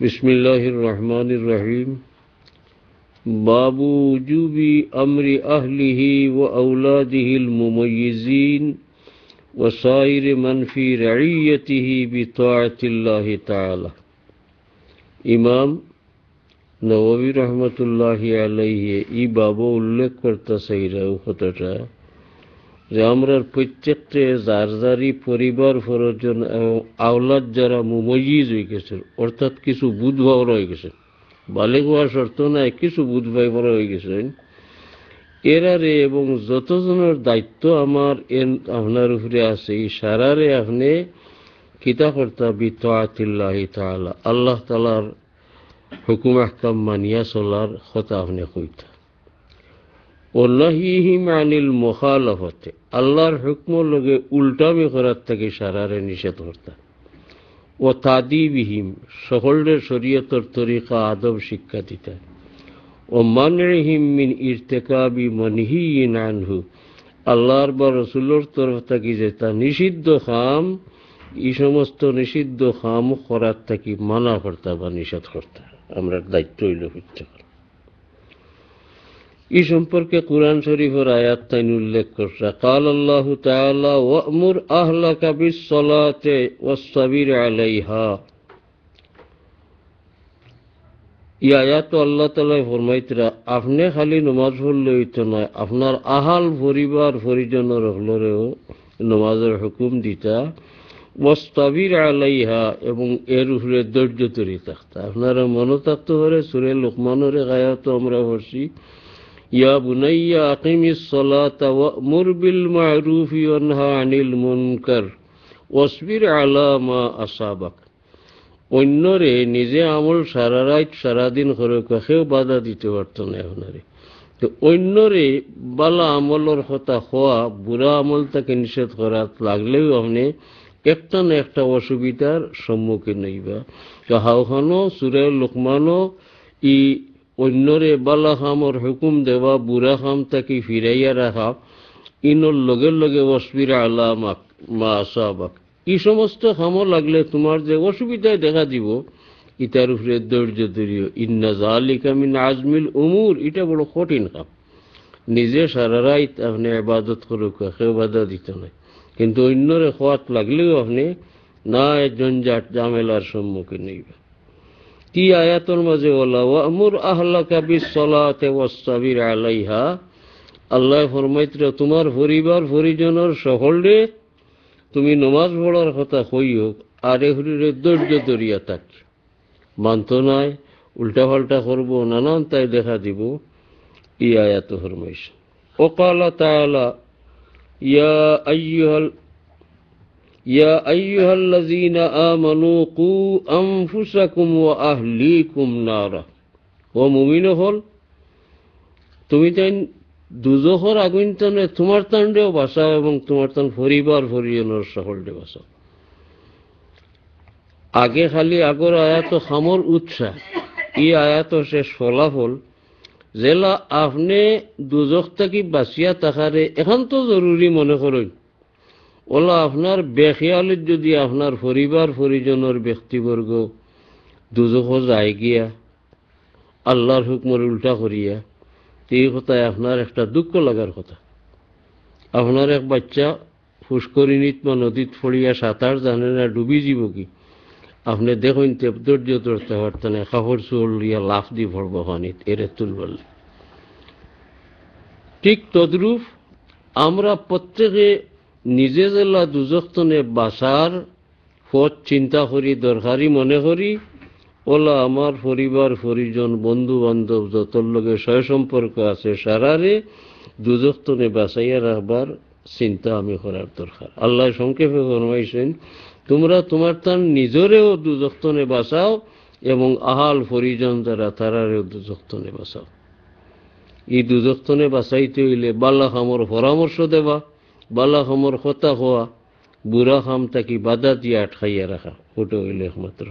بسم الله الرحمن الرحيم. باب وجوب أمر أهله وأولاده المميزين وسائر من في رعيته بطاعة الله تعالى. ইমাম নববী রহমতুল্লাহি আলাইহি এই বাবু উল্লেখ করতেছে কথাটা যে আমরা প্রত্যেকটা যার যারই পরিবার পরিজন এবং আওলাদ যারা মুমাইয়িজ হয়ে গেছে, অর্থাৎ কিছু বুধভাব রয়ে গেছে, বালেগ হওয়ার শর্ত নাই, কিছু বুধভাই বড় হয়ে গেছেন, এরারে এবং যতজনের দায়িত্ব আমার আপনার উপরে আছে এই সারারে আপনি কিতা কর্তা বিতাআতিল্লাহি তাআলা, আল্লাহ তাআলার হুকুম আহকাম মানিয়া চলার কথা আপনি কইতা। ওয়াল্লাহিহিম আনিল মুখালাফাতে, আল্লাহর হুকম লগে উল্টামি করার থেকে সারারে নিষেধ করতা। ও তাদিবিহিম, সকলের শরীয়তর তরিকা আদব শিক্ষা দিতা। ও মানহিম মিন ইরতিকাবি মানহিয়িন আনহু, আল্লাহর বা রাসূলের তরফ থেকে যেটা নিষিদ্ধ কাম, এই সমস্ত নিষিদ্ধ কাম করার থেকে মানা করতা বা নিষেধ করতা। আমরা দায়িত্ব হইল হইতে পারি। এই সম্পর্কে কুরআন শরীফের আয়াত তাই উল্লেখ করছে, قال الله تعالى وأمر أهلك بالصلاة واصطبر عليها। এই আয়াত আল্লাহ তাআলা ফরমাইতরা আপনি খালি নামাজ পড়লে হইতো নয়, আপনার আহাল পরিবার পরিজনের হলরেও নামাজের হুকুম দিতা। ওয়াস্তাবির আলাইহা, এবং এর উপরে ধৈর্য ধরে থাকতা। আপনারা মনে থাকতে পারে সূরা লুকমানের আয়াত আমরা পড়ছি, ইয়া বুনাইয়া আকিমিস সালাতা ওয়া'মুর বিল মা'রুফি ওয়ানহা আনিল মুনকার ওয়াসবির আলা মা আসাবাক। অন্যরে নিজে আমল সারা রাত সারাদিন করে কেউ বাধা দিতে পারত না আপনারে, তো অন্যরে বালা আমলের কথা হওয়া, বুড়া আমল তাকে নিষেধ করা লাগলেও আপনি একটা না একটা অসুবিধার সম্মুখীন হইবা। তো হাওখানো সূরা লুকমানও ই অন্যরে বালা খামর হুকুম দেওয়া, বুড়া খাম তাকে ফিরাইয়া রাখা, ইনর লগে লগে ওয়াসবির আলা মা আসাবাক, এই সমস্ত খামো লাগলে তোমার যে অসুবিধায় দেখা দিব ইটার উপরে ধৈর্য ধরিও। ইন্না যালিকা মিন আজমিল উমুর, এটা বড় কঠিন কাম। নিজে সারা রাত আপনি ইবাদত করুক, কেউ বাধা দিতে নাই, কিন্তু অন্যরে খোয়াত লাগলেও আপনি না জঞ্জাট ঝামেলার সম্মুখীন হইবে। কি আয়াতের মাঝে ওলা ওয়া'মুর আহলাকা বিস-সালাতি ওয়াসতাবির আলাইহা, আল্লাহ ফরমাইতরা তোমার পরিবার পরিজনের সকলে তুমি নামাজ পড়ার কথা কইও, আর এগুলির ধৈর্য ধরিয়া থাক। মানত নাই, উল্টা পাল্টা করবো, নানান তাই দেখা দিব। এই আয়াত ফরমাইছে। ওয়াকালা তাআলা ইয়া আইয়ুহাল্লাযীনা আমানু কু আনফুসাকুম ওয়া আহলিকুম নারা। ও মুমিন হল, তুমি তাই দুজখর আগুন টানে তোমার তান্ডেও বাঁচাও এবং তোমার তান পরিবার পরিজনের সকলকে বাঁচাও। আগে খালি আগর আয়াত খামর উৎসাহ, এই আয়াত শেষ ফলাফল জেলা আপনি দুজখ থাকি বাঁচিয়া থাকারে এখন তো জরুরি মনে করেন। ওলা আপনার বেখেয়ালত যদি আপনার পরিবার পরিজনের ব্যক্তিবর্গ দুজখ যায় গিয়া আল্লাহর হুকমের উল্টা করিয়া, এই কথায় আপনার একটা দুঃখ লাগার কথা। আপনার এক বাচ্চা পুষ্করিণীত বা নদীত পড়িয়া সাঁতার জানে না, ডুবি যাব কি, আপনি দেখুন ধৈর্য ধরতে পারতেন, কাপড় চোর লিয়া লাফ দি পড়ব পানিত এরে তুলবার। ঠিক তদ্রূপ আমরা প্রত্যেকে নিজে জেলা দুজখতনে বাঁচার পথ চিন্তা করি, দরকারি মনে করি। ওলা আমার পরিবার পরিজন বন্ধু বান্ধব যত লগে সয় সম্পর্ক আছে সারারে দুজখতনে বাঁচাইয়া রাখবার চিন্তা আমি করার দরকার। আল্লাহ সংক্ষেপে ফরমাইছেন, তোমরা তোমার তার নিজরেও দুজখতনে বাঁচাও এবং আহাল পরিজন যারা তারারেও দুজখতনে বাঁচাও। এই দুজখতনে বাঁচাইতে হইলে বালা খামর পরামর্শ দেওয়া, বালা খামর কথা হওয়া, বুড়া খাম তাকে বাধা দিয়ে আটকাইয়া রাখা, ওটা হইলে একমাত্র